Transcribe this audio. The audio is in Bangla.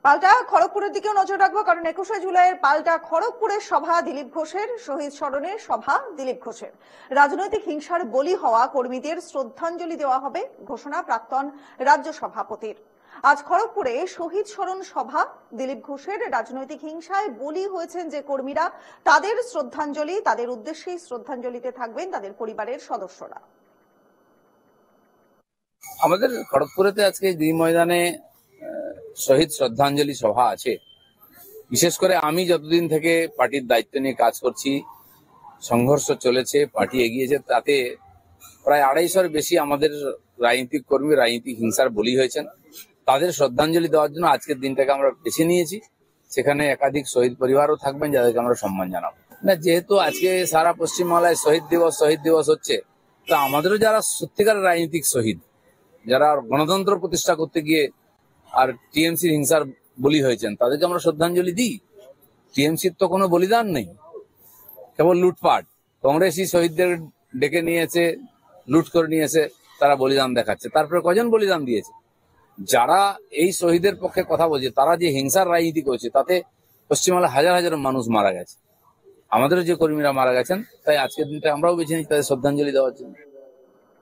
পাল্টা খড়গপুরের দিকেও নজর রাখবো, কারণ 21শে জুলাইয়ের পাল্টা খড়গপুরের সভা দিলীপ ঘোষের, শহীদ স্মরণে সভা দিলীপ ঘোষের। রাজনৈতিক হিংসার বলি হওয়া কর্মীদের শ্রদ্ধাঞ্জলি দেওয়া হবে, ঘোষণা প্রাক্তন রাজ্য সভাপতির। আজ খড়গপুরে শহীদ স্মরণ সভা দিলীপ ঘোষের। রাজনৈতিক হিংসায় বলি হয়েছেন যে কর্মীরা, তাদের শ্রদ্ধাঞ্জলি, তাদের উদ্দেশ্যেই শ্রদ্ধাঞ্জলিতে থাকবেন তাদের পরিবারের সদস্যরা। আমাদের খড়গপুরেতে আজকে জি ময়দানে শহীদ শ্রদ্ধাঞ্জলি সভা আছে। বিশেষ করে আমি যতদিন থেকে পার্টির দায়িত্ব নিয়ে কাজ করছি, সংঘর্ষ চলেছে, পার্টি এগিয়েছে, তাতে প্রায় 250-এর বেশি আমাদের রাজনৈতিক কর্মী রাজনৈতিক হিংসার বলি হয়েছেন। তাদের শ্রদ্ধাঞ্জলি দেওয়ার জন্য আজকের দিনটাকে আমরা বেছে নিয়েছি। সেখানে একাধিক শহীদ পরিবারও থাকবেন, যাদেরকে আমরা সম্মান জানাবো। না, যেহেতু আজকে সারা পশ্চিমবাংলায় শহীদ দিবস হচ্ছে, তা আমাদেরও যারা সত্যিকার রাজনৈতিক শহীদ, যারা গণতন্ত্র প্রতিষ্ঠা করতে গিয়ে আর টিএমসির হিংসার বলি হয়েছেন, তাদেরকে আমরা শ্রদ্ধাঞ্জলি দিই। টিএমসির তো কোনো বলিদান নেই, কেবল লুটপাট। কংগ্রেসই শহীদদের ডেকে নিয়েছে, লুট করে নিয়েছে, তারা বলিদান দেখাচ্ছে। তারপরে কজন বলিদান দিয়েছে? যারা এই শহীদের পক্ষে কথা বলছে, তারা যে হিংসার রাজনীতি করছে, তাতে পশ্চিমবাংলায় হাজার হাজার মানুষ মারা গেছে। আমাদেরও যে কর্মীরা মারা গেছেন, তাই আজকের দিনটা আমরাও বেছে নিই তাদের শ্রদ্ধাঞ্জলি দেওয়ার জন্য।